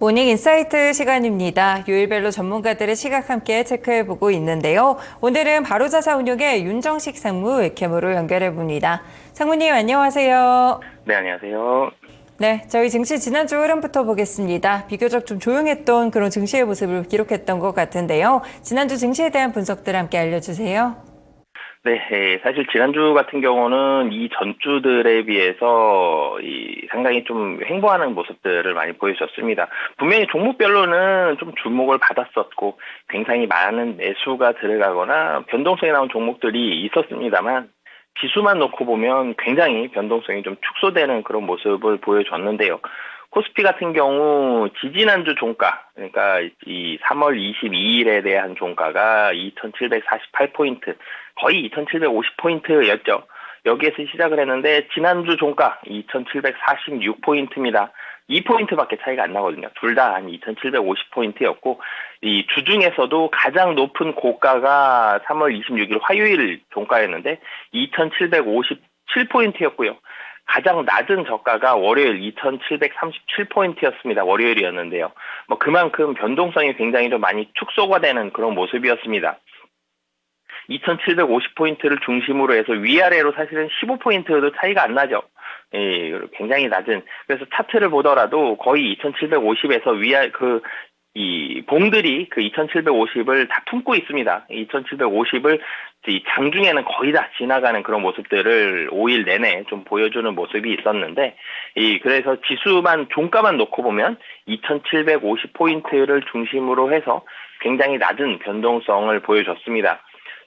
모닝 인사이트 시간입니다. 요일별로 전문가들의 시각 함께 체크해보고 있는데요. 오늘은 바로자산운용의 윤정식 상무 웹캠으로 연결해봅니다. 상무님 안녕하세요. 네, 안녕하세요. 네, 저희 증시 지난주 흐름부터 보겠습니다. 비교적 좀 조용했던 그런 증시의 모습을 기록했던 것 같은데요. 지난주 증시에 대한 분석들 함께 알려주세요. 네, 사실 지난주 같은 경우는 이 전주들에 비해서 상당히 좀 횡보하는 모습들을 많이 보여줬습니다. 분명히 종목별로는 좀 주목을 받았었고 굉장히 많은 매수가 들어가거나 변동성이 나온 종목들이 있었습니다만 지수만 놓고 보면 굉장히 변동성이 좀 축소되는 그런 모습을 보여줬는데요. 코스피 같은 경우 지지난주 종가, 그러니까 이 3월 22일에 대한 종가가 2,748포인트, 거의 2,750포인트였죠. 여기에서 시작을 했는데 지난주 종가 2,746포인트입니다. 2포인트밖에 차이가 안 나거든요. 둘 다 한 2,750포인트였고 이 주중에서도 가장 높은 고가가 3월 26일 화요일 종가였는데 2,757포인트였고요. 가장 낮은 저가가 월요일 2,737포인트였습니다. 월요일이었는데요. 그만큼 변동성이 굉장히 좀 많이 축소가 되는 그런 모습이었습니다. 2,750포인트를 중심으로 해서 위아래로 사실은 15포인트도 차이가 안 나죠. 예, 굉장히 낮은. 그래서 차트를 보더라도 거의 2,750에서 이 봉들이 그 2,750을 다 품고 있습니다. 2,750을 이 장중에는 거의 다 지나가는 그런 모습들을 5일 내내 좀 보여주는 모습이 있었는데, 그래서 지수만, 종가만 놓고 보면 2,750포인트를 중심으로 해서 굉장히 낮은 변동성을 보여줬습니다.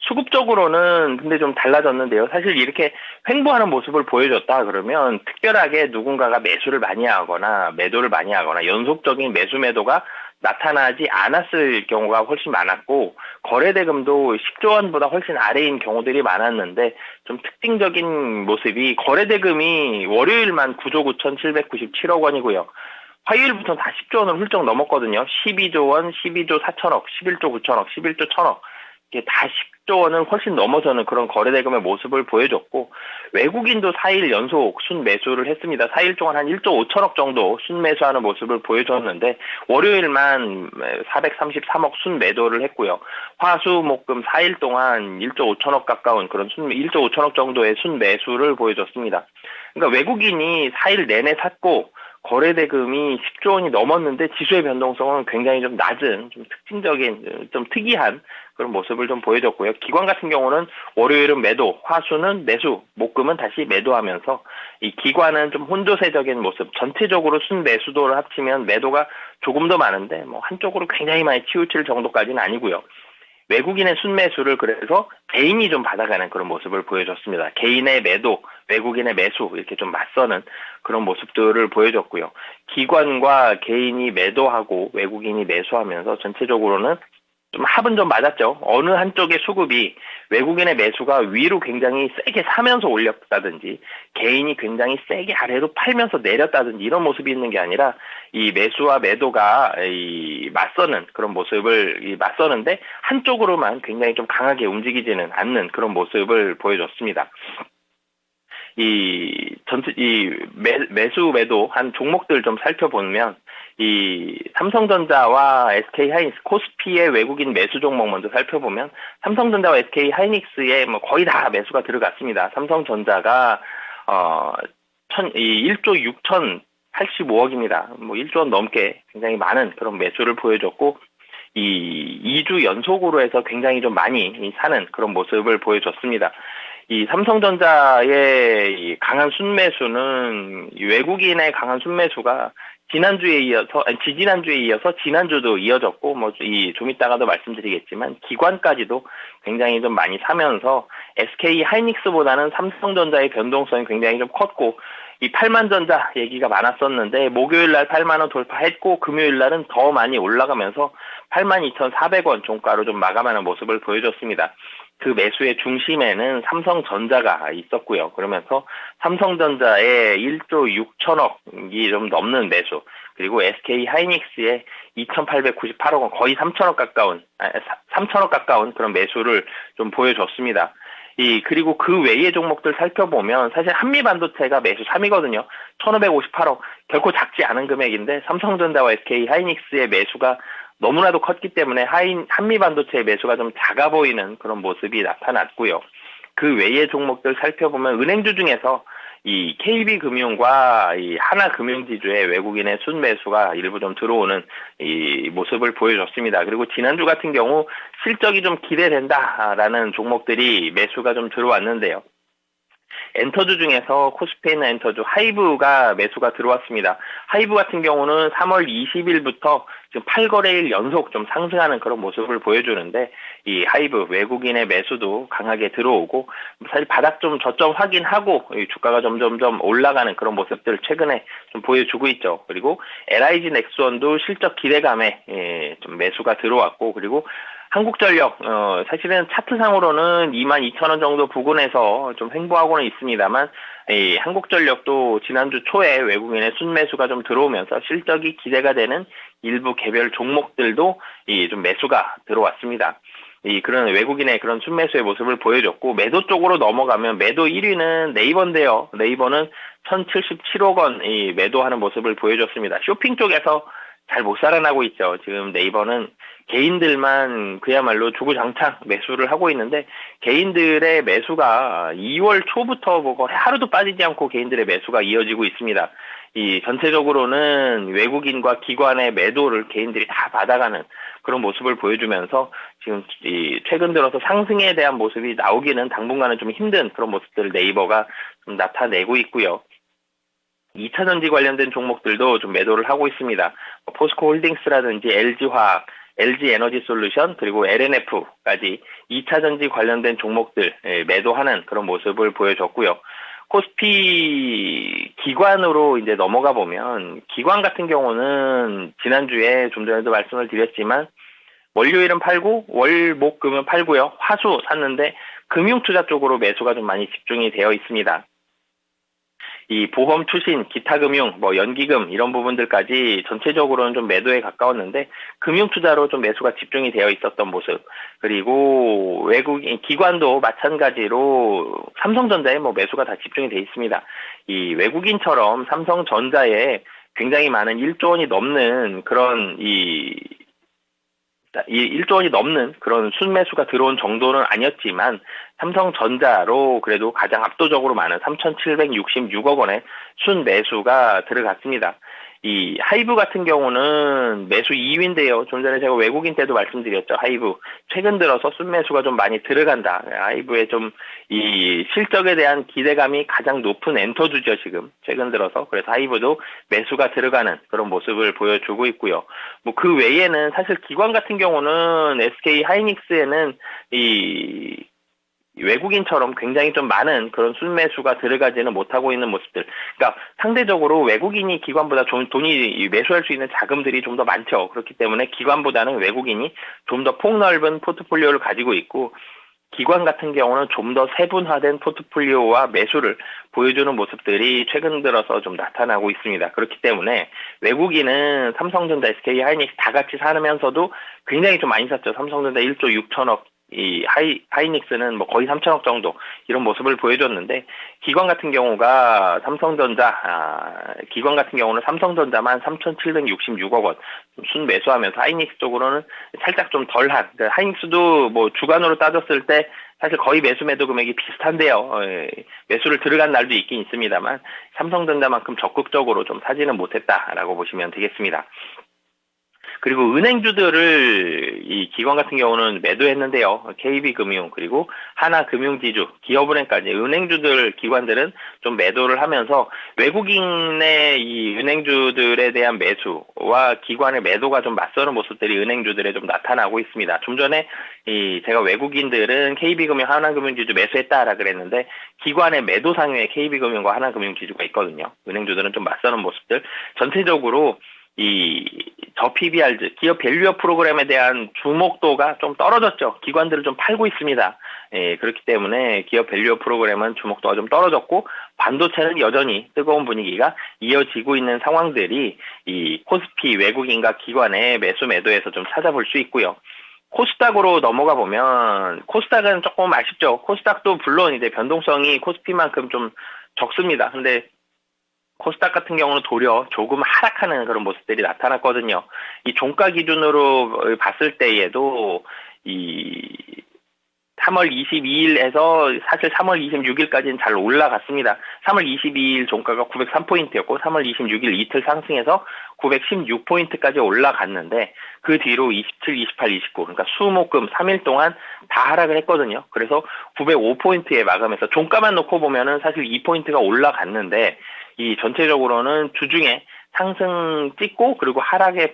수급적으로는 근데 좀 달라졌는데요. 사실 이렇게 횡보하는 모습을 보여줬다 그러면 특별하게 누군가가 매수를 많이 하거나 매도를 많이 하거나 연속적인 매수 매도가 나타나지 않았을 경우가 훨씬 많았고 거래대금도 10조 원보다 훨씬 아래인 경우들이 많았는데 좀 특징적인 모습이 거래대금이 월요일만 9조 9,797억 원이고요. 화요일부터는 다 10조 원을 훌쩍 넘었거든요. 12조 원, 12조 4천억, 11조 9천억, 11조 1천억. 이게 다 10조 원을 훨씬 넘어서는 그런 거래대금의 모습을 보여줬고 외국인도 4일 연속 순매수를 했습니다. 4일 동안 한 1조 5천억 정도 순매수하는 모습을 보여줬는데 월요일만 433억 순매도를 했고요. 화수목금 4일 동안 1조 5천억 가까운 그런 1조 5천억 정도의 순매수를 보여줬습니다. 그러니까 외국인이 4일 내내 샀고 거래대금이 10조 원이 넘었는데 지수의 변동성은 굉장히 좀 낮은, 좀 특징적인, 좀 특이한 그런 모습을 좀 보여줬고요. 기관 같은 경우는 월요일은 매도, 화수는 매수, 목금은 다시 매도하면서 이 기관은 좀 혼조세적인 모습, 전체적으로 순매수도를 합치면 매도가 조금 더 많은데 한쪽으로 굉장히 많이 치우칠 정도까지는 아니고요. 외국인의 순매수를 그래서 개인이 좀 받아가는 그런 모습을 보여줬습니다. 개인의 매도, 외국인의 매수 이렇게 좀 맞서는 그런 모습들을 보여줬고요. 기관과 개인이 매도하고 외국인이 매수하면서 전체적으로는 좀 합은 좀 맞았죠. 어느 한쪽의 수급이 외국인의 매수가 위로 굉장히 세게 사면서 올렸다든지 개인이 굉장히 세게 아래로 팔면서 내렸다든지 이런 모습이 있는 게 아니라 이 매수와 매도가 맞서는 그런 모습을 맞서는데 한쪽으로만 굉장히 좀 강하게 움직이지는 않는 그런 모습을 보여줬습니다. 매수 매도 한 종목들 좀 살펴보면 이 삼성전자와 SK하이닉스 코스피의 외국인 매수 종목 먼저 살펴보면 삼성전자와 SK하이닉스에 거의 다 매수가 들어갔습니다. 삼성전자가 1조 6,085억입니다. 1조 원 넘게 굉장히 많은 그런 매수를 보여줬고 이 2주 연속으로 해서 굉장히 좀 많이 사는 그런 모습을 보여줬습니다. 이 삼성전자의 이 강한 순매수는 외국인의 강한 순매수가 지지난주에 이어서 지난주도 이어졌고 좀 이따가도 말씀드리겠지만 기관까지도 굉장히 좀 많이 사면서 SK 하이닉스보다는 삼성전자의 변동성이 굉장히 좀 컸고 이 8만전자 얘기가 많았었는데 목요일 날 8만 원 돌파했고 금요일 날은 더 많이 올라가면서 82,400원 종가로 좀 마감하는 모습을 보여줬습니다. 그 매수의 중심에는 삼성전자가 있었고요. 그러면서 삼성전자의 1조 6천억이 좀 넘는 매수, 그리고 SK 하이닉스의 2,898억 원, 거의 3천억 가까운 그런 매수를 좀 보여줬습니다. 그리고 그 외의 종목들 살펴보면 사실 한미반도체가 매수 3위거든요. 1,558억. 결코 작지 않은 금액인데 삼성전자와 SK 하이닉스의 매수가 너무나도 컸기 때문에 한미반도체의 매수가 좀 작아 보이는 그런 모습이 나타났고요. 그 외의 종목들 살펴보면 은행주 중에서 이 KB금융과 이 하나금융지주의 외국인의 순매수가 일부 좀 들어오는 이 모습을 보여줬습니다. 그리고 지난주 같은 경우 실적이 좀 기대된다라는 종목들이 매수가 좀 들어왔는데요. 엔터주 중에서 코스피에 있는 엔터주 하이브가 매수가 들어왔습니다. 하이브 같은 경우는 3월 20일부터 지금 8거래일 연속 좀 상승하는 그런 모습을 보여주는데 이 하이브 외국인의 매수도 강하게 들어오고 사실 바닥 좀 저점 확인하고 주가가 점점점 올라가는 그런 모습들 최근에 좀 보여주고 있죠. 그리고 LIG 넥스원도 실적 기대감에 좀 매수가 들어왔고 그리고 한국전력 사실은 차트상으로는 22,000원 정도 부근에서 좀 횡보하고는 있습니다만 이 한국전력도 지난주 초에 외국인의 순매수가 좀 들어오면서 실적이 기대가 되는 일부 개별 종목들도 좀 매수가 들어왔습니다. 그런 외국인의 그런 순매수의 모습을 보여줬고 매도 쪽으로 넘어가면 매도 1위는 네이버인데요. 네이버는 1,077억 원 매도하는 모습을 보여줬습니다. 쇼핑 쪽에서 잘 못 살아나고 있죠. 지금 네이버는 개인들만 그야말로 주구장창 매수를 하고 있는데 개인들의 매수가 2월 초부터 뭐 하루도 빠지지 않고 개인들의 매수가 이어지고 있습니다. 전체적으로는 외국인과 기관의 매도를 개인들이 다 받아가는 그런 모습을 보여주면서 지금 최근 들어서 상승에 대한 모습이 나오기는 당분간은 좀 힘든 그런 모습들을 네이버가 좀 나타내고 있고요. 2차전지 관련된 종목들도 좀 매도를 하고 있습니다. 포스코홀딩스라든지 LG화학, LG에너지솔루션 그리고 LNF까지 2차전지 관련된 종목들 매도하는 그런 모습을 보여줬고요. 코스피 기관으로 이제 넘어가 보면 기관 같은 경우는 지난주에 좀 전에도 말씀을 드렸지만 월요일은 팔고 월목금은 팔고요. 화수 샀는데 금융투자 쪽으로 매수가 좀 많이 집중이 되어 있습니다. 보험, 투신, 기타 금융, 연기금 이런 부분들까지 전체적으로는 좀 매도에 가까웠는데 금융 투자로 좀 매수가 집중이 되어 있었던 모습. 그리고 외국인 기관도 마찬가지로 삼성전자에 매수가 다 집중이 되어 있습니다. 외국인처럼 삼성전자에 굉장히 많은 1조 원이 넘는 그런 1조 원이 넘는 그런 순매수가 들어온 정도는 아니었지만 삼성전자로 그래도 가장 압도적으로 많은 3,766억 원의 순매수가 들어갔습니다. 하이브 같은 경우는 매수 2위인데요. 좀 전에 제가 외국인 때도 말씀드렸죠. 하이브. 최근 들어서 순매수가 좀 많이 들어간다. 하이브의 좀 실적에 대한 기대감이 가장 높은 엔터주죠, 지금. 최근 들어서. 그래서 하이브도 매수가 들어가는 그런 모습을 보여주고 있고요. 그 외에는 사실 기관 같은 경우는 SK 하이닉스에는 외국인처럼 굉장히 좀 많은 그런 순매수가 들어가지는 못하고 있는 모습들. 그러니까 상대적으로 외국인이 기관보다 좀 돈이 매수할 수 있는 자금들이 좀 더 많죠. 그렇기 때문에 기관보다는 외국인이 좀 더 폭넓은 포트폴리오를 가지고 있고 기관 같은 경우는 좀 더 세분화된 포트폴리오와 매수를 보여주는 모습들이 최근 들어서 좀 나타나고 있습니다. 그렇기 때문에 외국인은 삼성전자, SK 하이닉스 다 같이 사면서도 굉장히 좀 많이 샀죠. 삼성전자 1조 6천억, 하이닉스는 거의 3천억 정도 이런 모습을 보여줬는데 기관 같은 경우는 삼성전자만 3,766억 원 순매수하면서 하이닉스 쪽으로는 살짝 좀 덜한, 그러니까 하이닉스도 주간으로 따졌을 때 사실 거의 매도 금액이 비슷한데요. 매수를 들어간 날도 있긴 있습니다만 삼성전자만큼 적극적으로 좀 사지는 못했다라고 보시면 되겠습니다. 그리고 은행주들을 기관 같은 경우는 매도했는데요. KB금융 그리고 하나금융지주, 기업은행까지 은행주들 기관들은 좀 매도를 하면서 외국인의 은행주들에 대한 매수와 기관의 매도가 좀 맞서는 모습들이 은행주들에 좀 나타나고 있습니다. 좀 전에 제가 외국인들은 KB금융, 하나금융지주 매수했다라 그랬는데 기관의 매도 상위에 KB금융과 하나금융지주가 있거든요. 은행주들은 좀 맞서는 모습들. 전체적으로 저 PBR즈, 기업 밸류업 프로그램에 대한 주목도가 좀 떨어졌죠. 기관들을 좀 팔고 있습니다. 그렇기 때문에 기업 밸류업 프로그램은 주목도가 좀 떨어졌고 반도체는 여전히 뜨거운 분위기가 이어지고 있는 상황들이 코스피 외국인과 기관의 매도에서 좀 찾아볼 수 있고요. 코스닥으로 넘어가 보면 코스닥은 조금 아쉽죠. 코스닥도 물론 이제 변동성이 코스피만큼 좀 적습니다. 근데 코스닥 같은 경우는 도리어 조금 하락하는 그런 모습들이 나타났거든요. 이 종가 기준으로 봤을 때에도 이 3월 22일에서 사실 3월 26일까지는 잘 올라갔습니다. 3월 22일 종가가 903포인트였고 3월 26일 이틀 상승해서 916포인트까지 올라갔는데 그 뒤로 27, 28, 29 그러니까 수목금 3일 동안 다 하락을 했거든요. 그래서 905포인트에 마감해서 종가만 놓고 보면은 사실 2포인트가 올라갔는데 이 전체적으로는 주중에 상승 찍고 그리고 하락을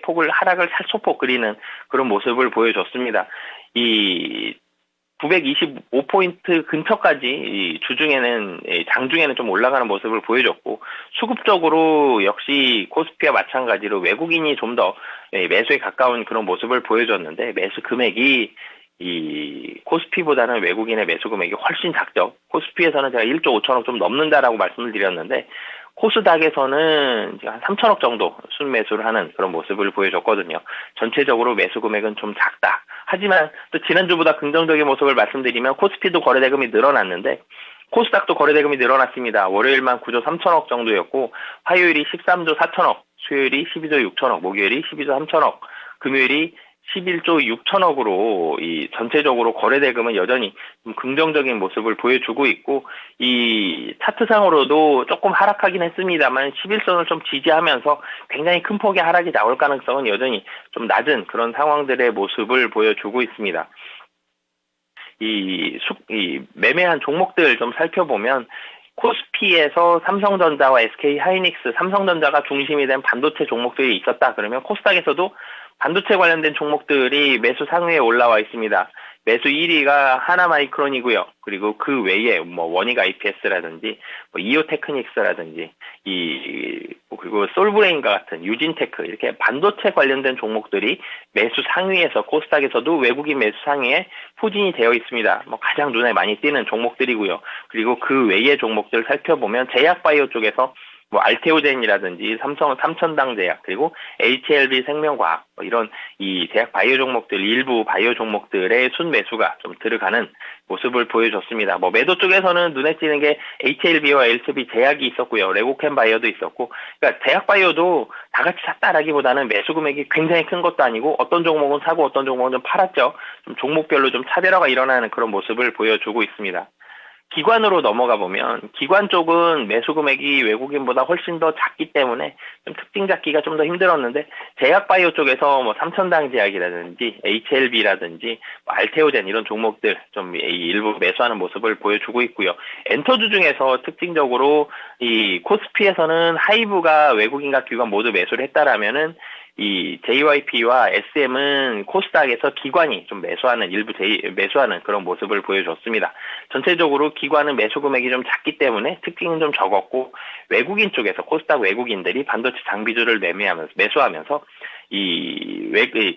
소폭 그리는 그런 모습을 보여줬습니다. 이 925포인트 근처까지 주중에는 장중에는 좀 올라가는 모습을 보여줬고 수급적으로 역시 코스피와 마찬가지로 외국인이 좀 더 매수에 가까운 그런 모습을 보여줬는데 매수 금액이 이 코스피보다는 외국인의 매수 금액이 훨씬 작죠. 코스피에서는 제가 1조 5천억 좀 넘는다라고 말씀을 드렸는데 코스닥에서는 한 3천억 정도 순매수를 하는 그런 모습을 보여줬거든요. 전체적으로 매수 금액은 좀 작다. 하지만 또 지난주보다 긍정적인 모습을 말씀드리면 코스피도 거래대금이 늘어났는데 코스닥도 거래대금이 늘어났습니다. 월요일만 9조 3천억 정도였고 화요일이 13조 4천억, 수요일이 12조 6천억, 목요일이 12조 3천억, 금요일이 11조 6천억으로 이 전체적으로 거래대금은 여전히 좀 긍정적인 모습을 보여주고 있고 이 차트상으로도 조금 하락하긴 했습니다만 11선을 좀 지지하면서 굉장히 큰 폭의 하락이 나올 가능성은 여전히 좀 낮은 그런 상황들의 모습을 보여주고 있습니다. 이 매매한 종목들 좀 살펴보면 코스피에서 삼성전자와 SK하이닉스, 삼성전자가 중심이 된 반도체 종목들이 있었다. 그러면 코스닥에서도 반도체 관련된 종목들이 매수 상위에 올라와 있습니다. 매수 1위가 하나마이크론이고요. 그리고 그 외에 원익 IPS라든지 이오테크닉스라든지 그리고 솔브레인과 같은 유진테크 이렇게 반도체 관련된 종목들이 매수 상위에서 코스닥에서도 외국인 매수 상위에 포진이 되어 있습니다. 가장 눈에 많이 띄는 종목들이고요. 그리고 그 외의 종목들 살펴보면 제약바이오 쪽에서 알테오젠이라든지 삼천당제약 그리고 HLB 생명과학 이런 이 제약 바이오 종목들 일부 바이오 종목들의 순매수가 좀 들어가는 모습을 보여줬습니다. 매도 쪽에서는 눈에 띄는 게 HLB와 LCB 제약이 있었고요. 레고캠 바이오도 있었고 그러니까 제약 바이오도 다 같이 샀다라기보다는 매수 금액이 굉장히 큰 것도 아니고 어떤 종목은 사고 어떤 종목은 좀 팔았죠. 좀 종목별로 좀 차별화가 일어나는 그런 모습을 보여주고 있습니다. 기관으로 넘어가 보면 기관 쪽은 매수 금액이 외국인보다 훨씬 더 작기 때문에 좀 특징 잡기가 좀 더 힘들었는데 제약바이오 쪽에서 삼천당 제약이라든지 HLB라든지 알테오젠 이런 종목들 좀 일부 매수하는 모습을 보여주고 있고요. 엔터주 중에서 특징적으로 이 코스피에서는 하이브가 외국인과 기관 모두 매수를 했다라면은 이 JYP와 SM은 코스닥에서 기관이 좀 매수하는 그런 모습을 보여줬습니다. 전체적으로 기관은 매수 금액이 좀 작기 때문에 특징은 좀 적었고 외국인 쪽에서 코스닥 외국인들이 반도체 장비주를 매수하면서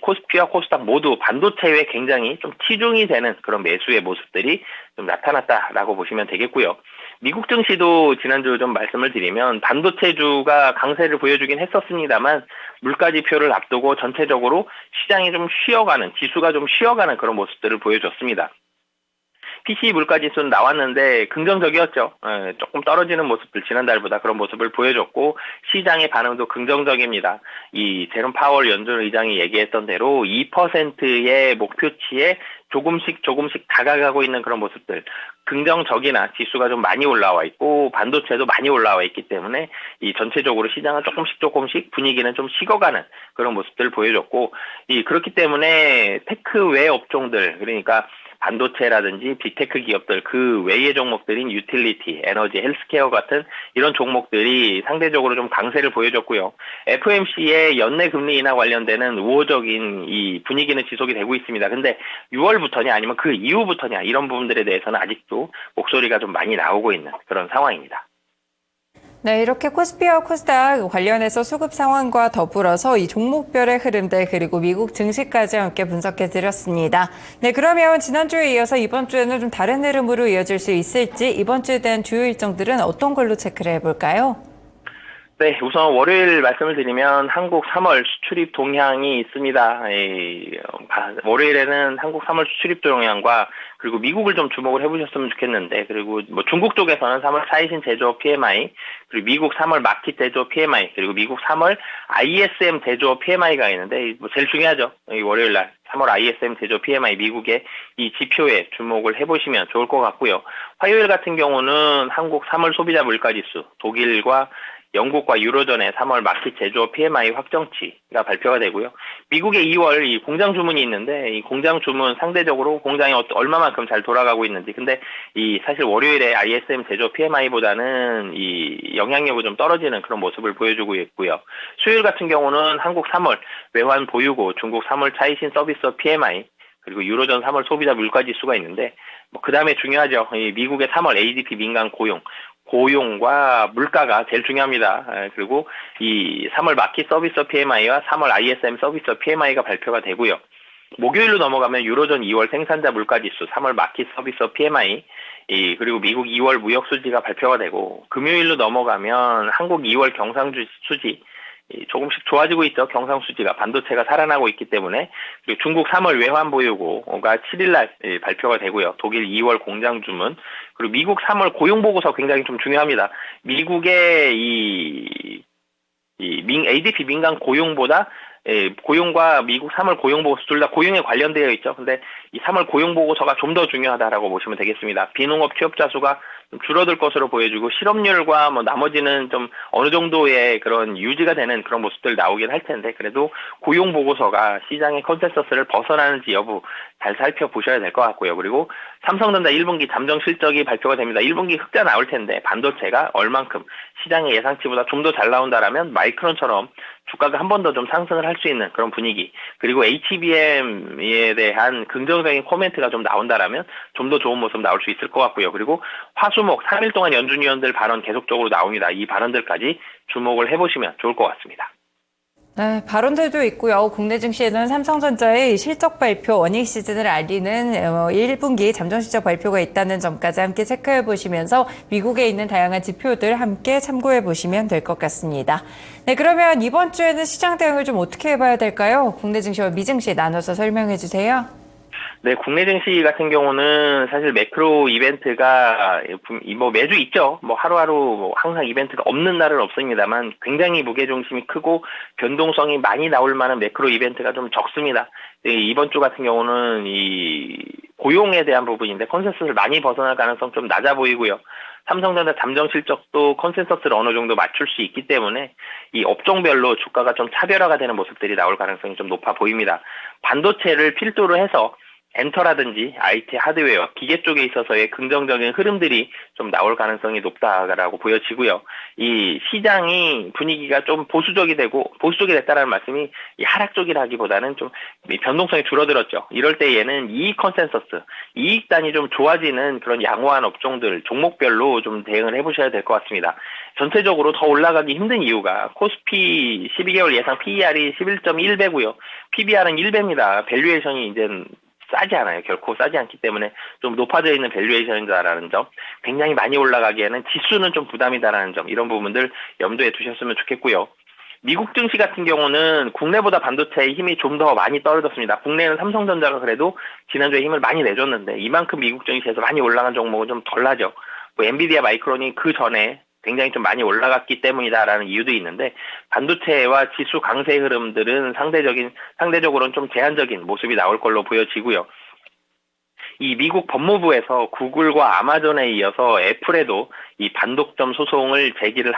코스피와 코스닥 모두 반도체에 굉장히 좀 치중이 되는 그런 매수의 모습들이 좀 나타났다라고 보시면 되겠고요. 미국 증시도 지난주 좀 말씀을 드리면 반도체주가 강세를 보여주긴 했었습니다만 물가지표를 앞두고 전체적으로 시장이 좀 지수가 좀 쉬어가는 그런 모습들을 보여줬습니다. PC 물가지수는 나왔는데 긍정적이었죠. 조금 떨어지는 모습들 지난달보다 그런 모습을 보여줬고 시장의 반응도 긍정적입니다. 이 제롬 파월 연준 의장이 얘기했던 대로 2%의 목표치에 조금씩 다가가고 있는 그런 모습들 긍정적이나 지수가 좀 많이 올라와 있고 반도체도 많이 올라와 있기 때문에 이 전체적으로 시장은 조금씩 분위기는 좀 식어가는 그런 모습들을 보여줬고 그렇기 때문에 테크 외 업종들 그러니까 반도체라든지 빅테크 기업들 그 외의 종목들인 유틸리티, 에너지, 헬스케어 같은 이런 종목들이 상대적으로 좀 강세를 보여줬고요. FOMC의 연내 금리 인하 관련되는 우호적인 이 분위기는 지속이 되고 있습니다. 근데 6월부터냐 아니면 그 이후부터냐 이런 부분들에 대해서는 아직도 목소리가 좀 많이 나오고 있는 그런 상황입니다. 네, 이렇게 코스피와 코스닥 관련해서 수급 상황과 더불어서 이 종목별의 흐름들 그리고 미국 증시까지 함께 분석해 드렸습니다. 네, 그러면 지난주에 이어서 이번 주에는 좀 다른 흐름으로 이어질 수 있을지 이번 주에 대한 주요 일정들은 어떤 걸로 체크를 해볼까요? 네, 우선 월요일 말씀을 드리면 한국 3월 수출입 동향이 있습니다. 월요일에는 한국 3월 수출입 동향과 그리고 미국을 좀 주목을 해보셨으면 좋겠는데, 그리고 뭐 중국 쪽에서는 3월 사이신 제조업 PMI, 그리고 미국 3월 마켓 제조업 PMI, 그리고 미국 3월 ISM 제조업 PMI가 있는데, 뭐 제일 중요하죠. 이 월요일 날 3월 ISM 제조업 PMI 미국의 이 지표에 주목을 해보시면 좋을 것 같고요. 화요일 같은 경우는 한국 3월 소비자 물가지수, 독일과 영국과 유로존의 3월 마켓 제조업 PMI 확정치가 발표가 되고요. 미국의 2월 이 공장 주문이 있는데 이 공장 주문 상대적으로 공장이 얼마만큼 잘 돌아가고 있는지, 근데 이 사실 월요일에 ISM 제조업 PMI보다는 이 영향력이 좀 떨어지는 그런 모습을 보여주고 있고요. 수요일 같은 경우는 한국 3월 외환 보유고, 중국 3월 차이신 서비스업 PMI, 그리고 유로존 3월 소비자 물가지수가 있는데, 그 다음에 중요하죠. 이 미국의 3월 ADP 민간 고용과 물가가 제일 중요합니다. 그리고 이 3월 마켓 서비스 PMI와 3월 ISM 서비스 PMI가 발표가 되고요. 목요일로 넘어가면 유로존 2월 생산자 물가지수, 3월 마켓 서비스 PMI, 그리고 미국 2월 무역 수지가 발표가 되고, 금요일로 넘어가면 한국 2월 경상수지 수지, 조금씩 좋아지고 있죠. 경상수지가 반도체가 살아나고 있기 때문에. 그리고 중국 3월 외환 보유고가 7일날 발표가 되고요. 독일 2월 공장 주문, 그리고 미국 3월 고용 보고서 굉장히 좀 중요합니다. 미국의 ADP 민간 고용보다 고용과 미국 3월 고용 보고서 둘 다 고용에 관련되어 있죠. 근데 이 3월 고용 보고서가 좀 더 중요하다라고 보시면 되겠습니다. 비농업 취업자 수가 좀 줄어들 것으로 보여지고, 실업률과 뭐 나머지는 좀 어느 정도의 그런 유지가 되는 그런 모습들 나오긴 할 텐데, 그래도 고용 보고서가 시장의 컨센서스를 벗어나는지 여부 잘 살펴보셔야 될 것 같고요. 그리고 삼성전자 1분기 잠정 실적이 발표가 됩니다. 1분기 흑자 나올 텐데 반도체가 얼만큼 시장의 예상치보다 좀 더 잘 나온다라면 마이크론처럼 주가가 한 번 더 좀 상승을 할 수 있는 그런 분위기, 그리고 HBM에 대한 긍정적인 코멘트가 좀 나온다라면 좀 더 좋은 모습 나올 수 있을 것 같고요. 그리고 화수목 3일 동안 연준위원들 발언 계속적으로 나옵니다. 이 발언들까지 주목을 해보시면 좋을 것 같습니다. 네, 발언들도 있고요. 국내 증시에는 삼성전자의 실적 발표, 어닝 시즌을 알리는 1분기 잠정 실적 발표가 있다는 점까지 함께 체크해 보시면서 미국에 있는 다양한 지표들 함께 참고해 보시면 될 것 같습니다. 네, 그러면 이번 주에는 시장 대응을 좀 어떻게 해봐야 될까요? 국내 증시와 미증시 나눠서 설명해 주세요. 네, 국내 증시 같은 경우는 사실 매크로 이벤트가 뭐 매주 있죠. 뭐 하루하루 뭐 항상 이벤트가 없는 날은 없습니다만 굉장히 무게중심이 크고 변동성이 많이 나올 만한 매크로 이벤트가 좀 적습니다. 이번 주 같은 경우는 이 고용에 대한 부분인데 컨센서스를 많이 벗어날 가능성 좀 낮아 보이고요. 삼성전자 잠정 실적도 컨센서스를 어느 정도 맞출 수 있기 때문에 이 업종별로 주가가 좀 차별화가 되는 모습들이 나올 가능성이 좀 높아 보입니다. 반도체를 필두로 해서 엔터라든지 IT 하드웨어, 기계 쪽에 있어서의 긍정적인 흐름들이 좀 나올 가능성이 높다라고 보여지고요. 이 시장이 분위기가 좀 보수적이 됐다라는 말씀이 이 하락적이라기보다는 좀 변동성이 줄어들었죠. 이럴 때 얘는 이익 컨센서스, 이익단이 좀 좋아지는 그런 양호한 업종들, 종목별로 좀 대응을 해보셔야 될 것 같습니다. 전체적으로 더 올라가기 힘든 이유가 코스피 12개월 예상 PER이 11.1배고요. PBR은 1배입니다. 밸류에이션이 이제는 싸지 않아요. 결코 싸지 않기 때문에 좀 높아져 있는 밸류에이션이다라는 점, 굉장히 많이 올라가기에는 지수는 좀 부담이다라는 점, 이런 부분들 염두에 두셨으면 좋겠고요. 미국 증시 같은 경우는 국내보다 반도체의 힘이 좀 더 많이 떨어졌습니다. 국내는 삼성전자가 그래도 지난주에 힘을 많이 내줬는데 이만큼 미국 증시에서 많이 올라간 종목은 좀 덜하죠. 뭐 엔비디아, 마이크론이 그 전에 굉장히 좀 많이 올라갔기 때문이다라는 이유도 있는데, 반도체와 지수 강세 흐름들은 상대적으로는 좀 제한적인 모습이 나올 걸로 보여지고요. 이 미국 법무부에서 구글과 아마존에 이어서 애플에도 이 반독점 소송을 제기를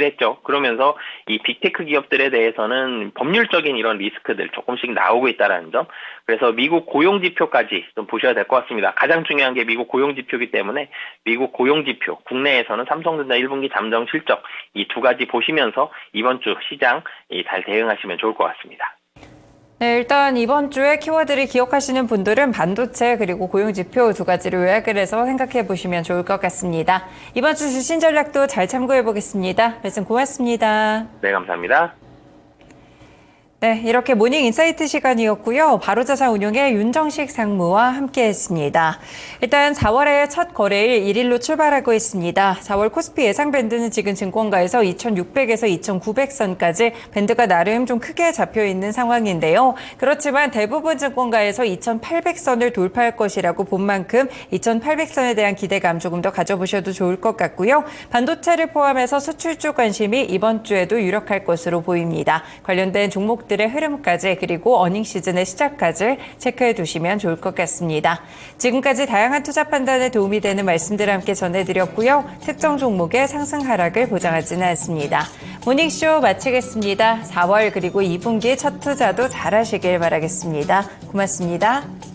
했죠. 그러면서 이 빅테크 기업들에 대해서는 법률적인 이런 리스크들 조금씩 나오고 있다는 점. 그래서 미국 고용 지표까지 좀 보셔야 될 것 같습니다. 가장 중요한 게 미국 고용 지표이기 때문에 미국 고용 지표, 국내에서는 삼성전자 1분기 잠정 실적, 이 두 가지 보시면서 이번 주 시장 잘 대응하시면 좋을 것 같습니다. 네, 일단 이번 주에 키워드를 기억하시는 분들은 반도체 그리고 고용지표 두 가지를 요약을 해서 생각해 보시면 좋을 것 같습니다. 이번 주 주신 전략도 잘 참고해 보겠습니다. 말씀 고맙습니다. 네, 감사합니다. 네, 이렇게 모닝 인사이트 시간이었고요. 바로자산운용의 윤정식 상무와 함께했습니다. 일단 4월의 첫 거래일 1일로 출발하고 있습니다. 4월 코스피 예상 밴드는 지금 증권가에서 2,600에서 2,900선까지 밴드가 나름 좀 크게 잡혀 있는 상황인데요. 그렇지만 대부분 증권가에서 2,800선을 돌파할 것이라고 본 만큼 2,800선에 대한 기대감 조금 더 가져보셔도 좋을 것 같고요. 반도체를 포함해서 수출 쪽 관심이 이번 주에도 유력할 것으로 보입니다. 관련된 종목 들의 흐름까지 그리고 어닝 시즌의 시작까지 체크해 두시면 좋을 것 같습니다. 지금까지 다양한 투자 판단에 도움이 되는 말씀들 함께 전해드렸고요. 특정 종목의 상승 하락을 보장하지는 않습니다. 모닝쇼 마치겠습니다. 4월 그리고 2분기 첫 투자도 잘 하시길 바라겠습니다. 고맙습니다.